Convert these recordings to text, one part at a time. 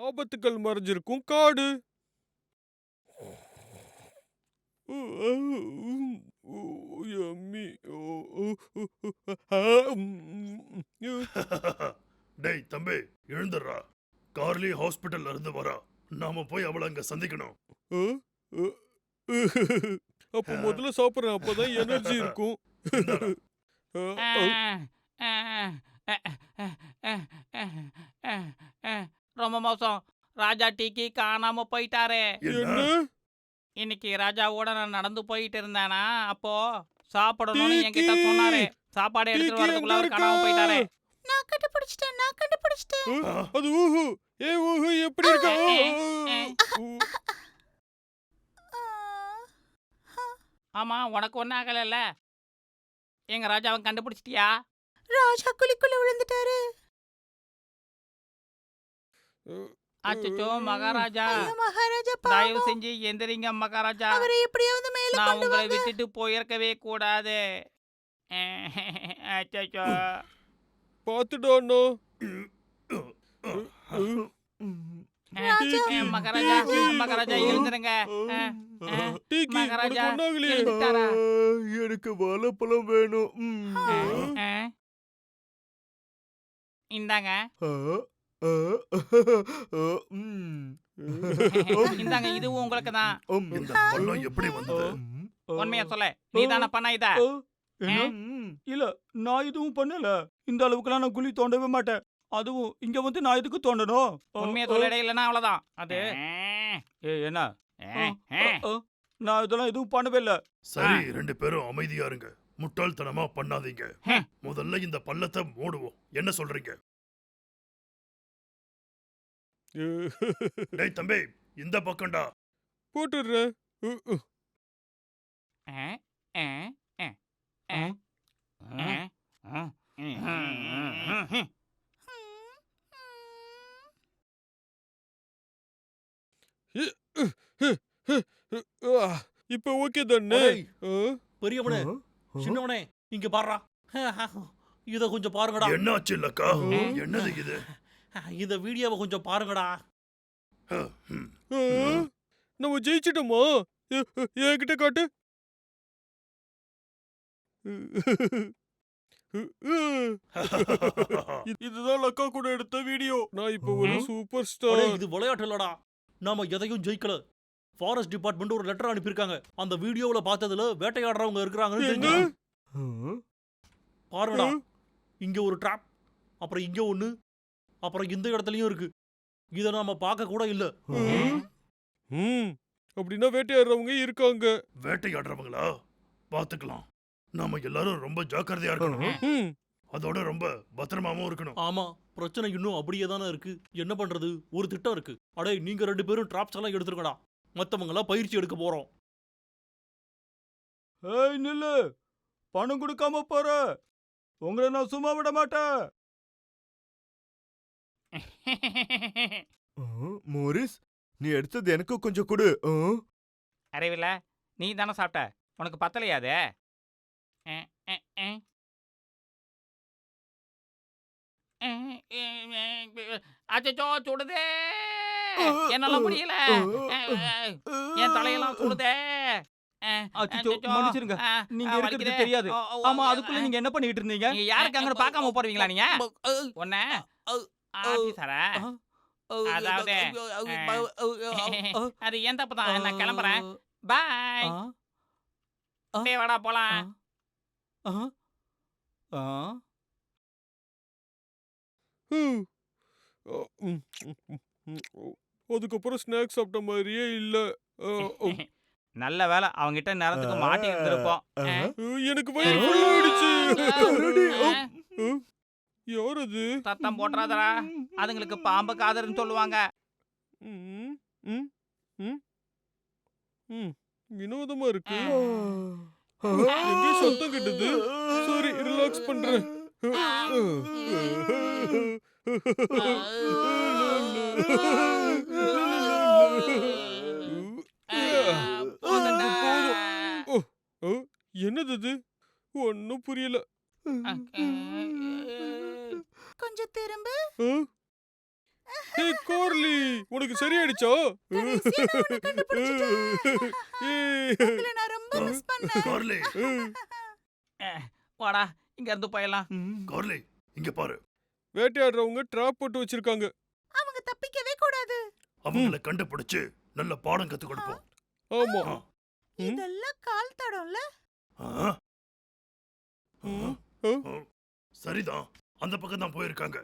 ஆபத்துக்கள் மறைஞ்சிருக்கும் காடு. யம்மி. டேய் தம்பி, எழுந்துடுறா. கார்லி ஹாஸ்பிட்டல்ல இருந்து வரா. நாம போய் அவளை அங்க சந்திக்கணும். அப்ப முதல்ல சாப்பிடுறேன், அப்பதான் எனர்ஜி இருக்கும். இந்தாடா. ரொம்ப மோசம். ராஜா டீக்கி காணாம போயிட்டாரு. என்ன? இன்னைக்கு ராஜாவோட நான் நடந்து போயிட்டு இருந்தேனா, அப்போ சாப்பிடணும்னு டீக்கி! என்கிட்ட சொன்னாரு. சாப்பாடு எடுத்துட்டு டீக்கி வரதுக்குள்ள எங்க அவர் இருக்கா? காணாம போயிட்டாரு. நான் கண்டுபிடிச்சிட்டேன். அது ஊஹு. ஊஹு எப்படி இருக்கா? ஆமா, உனக்கு ஒன்னும் ஆகலைல்ல? எங்க ராஜாவை கண்டுபிடிச்சிட்டியா? ராஜா குழிக்குள்ள விழுந்துட்டாரு. அச்சச்சோ மகாராஜா, ஐயோ மகாராஜா தயவு பாவம். செஞ்சு எந்திரிங்க மகாராஜா. அவரை எப்படியாவது மேல நான் கொண்டு உங்களை வாங்க. விட்டுட்டு போயிருக்கவே கூடாது. அச்சச்சோ. பாத்துடா அண்ணா. டீக்கி, மகாராஜா, டீக்கி. மகாராஜா எழுந்துருங்க. டீக்கி, மகாராஜா, உனக்கு ஒண்ணாகலையே. எழுந்துட்டாரா? எனக்கு வாழைப்பழம் வேணும். இந்தாங்க. இந்தாங்க, இதுவும் உங்களுக்கு தான். இந்த பள்ளம் எப்படி வந்தது? உண்மையா சொல்ல, நீ தானே பண்ண இத? இல்ல, நான் எதுவும் பண்ணல. இந்த அளவுக்குலாம் நான் குழி தோண்டவே மாட்டேன். அதுவும் இங்க வந்து நான் எதுக்கு தோண்டணும்? உண்மையா சொல்லடே, இல்லைன்னா அவ்வளவுதான். அது என்ன? நான் இதெல்லாம் எதுவும் பண்ணவே இல்ல. சரி, 2 பேரும் அமைதியா இருங்க. முட்டாள்தனமா பண்ணாதீங்க. ஹம். முதல்ல இந்த பள்ளத்தை மூடுவோம். என்ன சொல்றீங்க? டேய் தம்பி, இந்த பக்கம்டா. போட்டுடுறேன். இப்ப ஓகே தானே? அடேய், பெரியவனே, சின்னவனே, இங்க பாருடா. இத கொஞ்சம் பாருங்கடா. என்னாச்சு இல்லக்கா? என்னது இது? இந்த வீடியோவை கொஞ்சம் பாருங்கடா. நம்ம ஜெயிச்சிட்டோமா? என்கிட்ட காட்டு. இதுதான் லக்கா கூட எடுத்த வீடியோ. நான் இப்ப ஒரு சூப்பர் அடே, ஸ்டார். இது விளையாட்டு இல்லடா. நாம எதையும் ஜெயிக்கல. ஃபாரஸ்ட் டிபார்ட்மெண்ட் ஒரு லெட்டர் அனுப்பியிருக்காங்க. அந்த வீடியோவுல பார்த்ததுல வேட்டையாடுறவங்க இருக்கிறாங்கன்னு என்ன? தெரிஞ்சு பாருங்கடா. இங்க ஒரு ட்ராப், அப்புறம் இங்க ஒண்ணு, அப்புறம் இந்த இடத்துலயும் இருக்கு. இத நாம பார்க்க கூட இல்ல. அப்படின்னா வேட்டையாடுறவங்க இருக்காங்க. வேட்டையாடுறவங்களா? பாத்துக்கலாம். நாம எல்லாரும் ரொம்ப ஜாக்கிரதையா இருக்கணும். அதோட ரொம்ப பத்திரமாவும் இருக்கணும். ஆமா, பிரச்சனை இன்னும் அப்படியே தானே இருக்கு. என்ன பண்றது? ஒரு திட்டம் இருக்கு. அடே, நீங்க 2 பேரும் டிராப்ஸ் எல்லாம் எடுத்துருக்கடா. மத்தவங்க எல்லாம் பயிற்சி எடுக்க போறோம். ஏய் நில்லு, பணம் கொடுக்காம போற. உங்களை நான் சும்மா விட மாட்டேன். மோரிஸ், நீ எடுத்தது எனக்கு கொஞ்சம் கொடு. அறிவில்ல, நீ தானே சாப்பிட்ட. உனக்கு பத்தலையா அது? அச்சச்சோ, சுடுதே. என்னால முடியல. என் தலையெல்லாம் சுடுதே. அச்சச்சோ, மன்னிச்சிருங்க. நீங்க இருக்கிறது தெரியாது. ஆமா, அதுக்குள்ள நீங்க என்ன பண்ணிட்டு இருந்தீங்க? நீங்க யாருக்கு அங்க பார்க்காம போறீங்களா நீங்க? ஒன்ன ஆபீசரா? அதாவது அது என் தப்பு தான். நான் கிளம்புறேன். பாய். டேய் வாடா போலாம். அதுக்கப்புறம் ஸ்நாக்ஸ் சாப்பிட்ட மாதிரியே இல்ல. நல்ல வேலை, அவங்கிட்ட நேரத்துக்கு மாட்டி இருந்திருப்போம். எனக்கு வயிறு full ஆயிடுச்சு. யார் அது? சத்தம் போட்டுறாதடா. அதுங்களுக்கு பாம்பு காதர்னு சொல்லுவாங்க. வினோதமா இருக்கு. எங்கே சத்தம் கேட்டது? சரி, ரிலாக்ஸ் பண்றேன். என்னது இது? ஒன்னும் புரியல. கொஞ்சம் திரும்ப. ஏய் கோர்லி உனக்கு சரியாயிடுச்சா கடைசியா நான் உன்னை கண்டுபிடிச்சிட்டேன். ஏய். உங்களை நான் ரொம்ப மிஸ் பண்ணேன். கார்லி வாடா இங்க இருந்து போயிடலாம். கார்லி இங்க பாரு. வேட்டையாடுறவங்க ட்ராப் போட்டு வச்சிருக்காங்க. அவங்க தப்பிக்கவே கூடாது. அவங்கள கண்டுபிடிச்சு நல்ல பாடம் கத்து கொடுப்போம். ஆமா. ஆ. இதெல்லாம் கால் தடம்ல. ஆ? ம். ஆ. ஆ. சரிதான், அந்த பக்கம் தான் போயிருக்காங்க.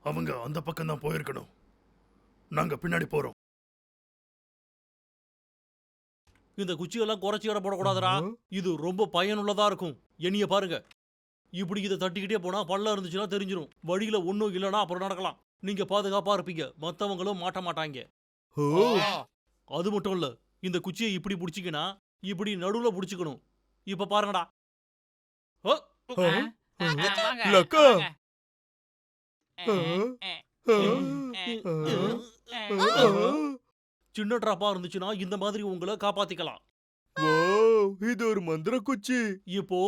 அவங்க அந்த பக்கம் தான் போயிருக்கணும். நாங்க பின்னாடி போறோம். இந்த குச்சியெல்லாம் குறைச்சி எடை போடக்கூடாதுடா. இது ரொம்ப பயனுள்ளதா இருக்கும். என்னைய பாருங்க, இப்படி இதை தட்டிக்கிட்டே போனா பள்ளம் இருந்துச்சுன்னா தெரிஞ்சிடும். வழியில ஒன்றும் இல்லைன்னா அப்புறம் நடக்கலாம். நீங்க பாதுகாப்பா இருப்பீங்க, மத்தவங்களும் மாட்ட மாட்டாங்க. அது மட்டும் இல்ல, இந்த குச்சியை இப்படி புடிச்சிக்கினா இப்படி நடுவுல புடிச்சுக்கணும். இப்ப பாருங்கடா. ஓ, லக்கா. சின்ன டிராப்பா இருந்துச்சுன்னா இந்த மாதிரி உங்களை காப்பாத்திக்கலாம். வாவ், இது ஒரு மந்திர குச்சி. இப்போ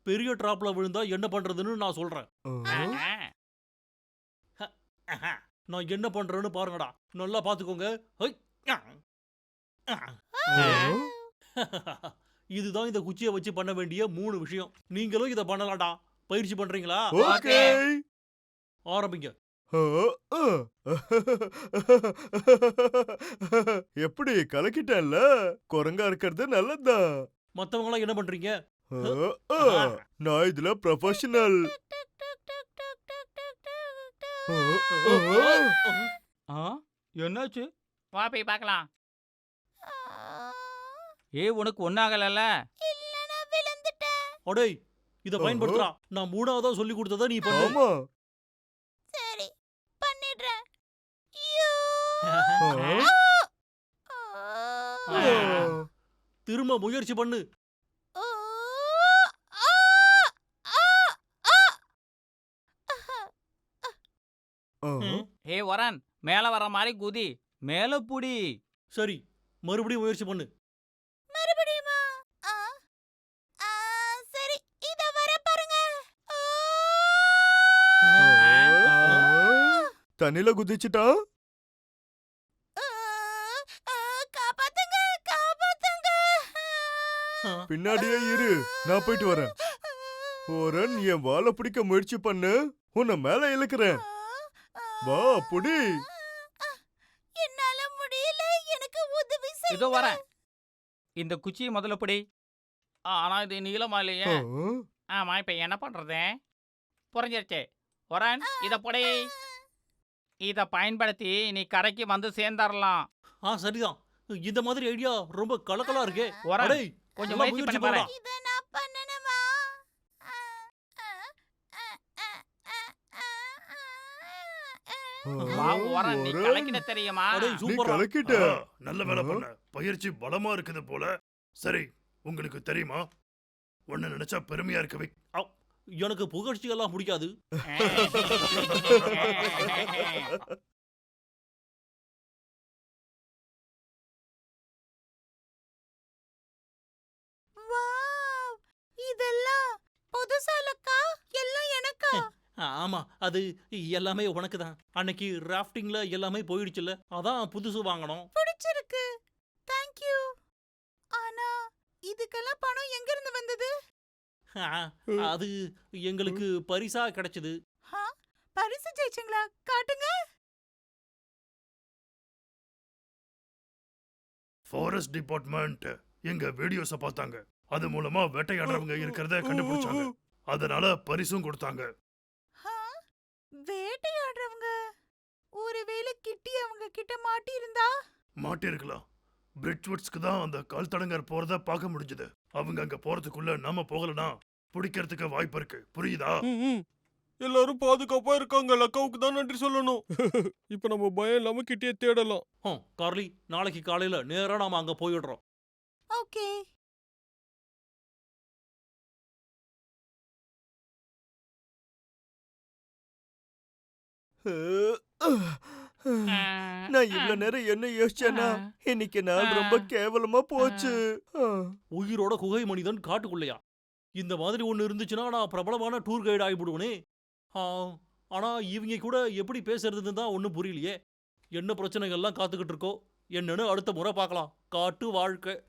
பெரிய டிராப்ல விழுந்தா என்ன பண்றதுன்னு நான் சொல்றேன். நான் என்ன பண்றேன்னு பாருங்கடா, நல்லா பாத்துக்கோங்க. ஹை. இதுதான் இந்த குச்சியை வச்சு பண்ண வேண்டிய 3 விஷயம். நீங்களும் இதை பண்ணலாம்டா. பயிற்சி பண்றீங்களா? ஓகே. ஆரம்பிங்க. எப்படி கலக்கிட்டேன்ல? குரங்கா இருக்கிறது நல்லதுதான். மத்தவங்க எல்லாம் என்ன பண்றீங்க? நான் இதுல ப்ரொஃபஷனல். என்னாச்சு? வா போய் பார்க்கலாம். ஆ, ஏய் உனக்கு ஒன்னாகலல்ல? இல்ல, நான் விழுந்துட்டேன். அடேய், இத பயன்படுத்துறா. நான் 3ஆவதா சொல்லி கொடுத்தத நீ பண்ணு. ஆமா. சரி, பண்ணிடுறேன். ஐயோ. ஆ. திரும்ப முயற்சி பண்ணு. ஓ, ஆ, ஆ, ஆ. ஆ. ஏய் வரன், மேல வர மாதிரி குதி, மேல புடி. சரி, மறுபடியும் முயற்சி பண்ணு. மறுபடியுமா? ஆ, ஆ, சரி, இதோ வரேன் பாருங்க. ஓ. தண்ணில குதிச்சுட்டா? ஆ, ஆ, காப்பாத்துங்க, காப்பாத்துங்க. பின்னாடியே இரு, நான் போயிட்டு வரேன். ஓரன், என் வாழை பிடிக்க முயற்சி பண்ணு, உன்னை மேல இழுக்கிறேன். வா, புடி. என்னால முடியல, எனக்கு உதவி செய்யுங்க. இதோ வரேன். இந்த குச்சியை முதல்ல புடி. ஆனா இது நீளமா இல்லையே. ஆமா இப்ப என்ன பண்றது? புரிஞ்சிருச்சு. வரன், இத புடி. இத பயன்படுத்தி நீ கரைக்கு வந்து சேர்ந்தரலாம். சரிதான். இந்த மாதிரி ஐடியா ரொம்ப கலக்கலா இருக்கே. வரன், அடேய், கொஞ்சம் நல்லா முயற்சி பண்ணி பண்ணுடா. பாரு. இத நான் பண்ணணுமா? வா வரன், நீ ஓரன், கலக்கிட தெரியுமா? அடேய், நீ சூப்பரா. கலக்கிட்ட. ஆ, நல்ல வேலை பண்ண. பயிற்சி பலமா இருக்குது போல. சரி, உங்களுக்கு தெரியுமா, உன்னை நினைச்சா பெருமையா இருக்கவே. எனக்கு புகழ்ச்சி எல்லாம் பிடிக்காது. வாவ், இதெல்லாம் புதுசா லக்கா? எல்லாம் எனக்கா? ஆமா, அது எல்லாமே உனக்கு தான். அன்னைக்கு ராஃப்டிங்ல எல்லாமே போயிடுச்சுல, அதான் புதுசு வாங்கணும். பிடிச்சிருக்கு. Thank you. ஆனா இதுக்கெல்லாம் பணம் எங்க இருந்து வந்தது? ஆ, அது எங்களுக்கு பரிசா கிடைச்சது. ஹா, பரிசு ஜெயிச்சீங்களா? காட்டுங்க. ஃபாரஸ்ட் டிபார்ட்மெண்ட் எங்க வீடியோஸ பார்த்தாங்க. அது மூலமா வேட்டையாடுறவங்க இருக்கிறத கண்டுபிடிச்சாங்க. அதனால பரிசும் கொடுத்தாங்க. ஹா, வேட்டையாடுறவங்க ஒருவேளை கிட்டி அவங்க கிட்ட மாட்டி இருந்தா? மாட்டிருக்கலாம். பிரிட்ஜ்வுட்ஸ்க்கு தான் அந்த கால் தடங்கர் போறத பார்க்க முடிஞ்சது. அவங்க அங்க போறதுக்குள்ள நாம போகலனா பிடிக்கிறதுக்கு வாய்ப்பு இருக்கு. புரியுதா? எல்லாரும் பாதுகாப்பா இருக்காங்க. லக்காவுக்கு தான் நன்றி சொல்லணும். இப்ப நம்ம பயம் இல்லாம கிட்டே தேடலாம். கார்லி, நாளைக்கு காலையில நேரா நாம அங்க போயிடுறோம். ஓகே. நான் இவ்ளோ நேரம் என்ன யோசிச்சேன்னா இன்னைக்கு நாள் ரொம்ப கேவலமா போச்சு. உயிரோட குகை மனிதன் காட்டுக்குள்ளையா? இந்த மாதிரி ஒண்ணு இருந்துச்சுன்னா நான் பிரபலமான டூர் கைடு ஆகிவிடுவனே. ஆ, ஆனா இவங்க கூட எப்படி பேசுறதுன்னு தான் ஒன்றும் புரியலையே. என்ன பிரச்சனைகள்லாம் காத்துக்கிட்டு இருக்கோ என்னன்னு அடுத்த முறை பார்க்கலாம். காட்டு வாழ்க்கை.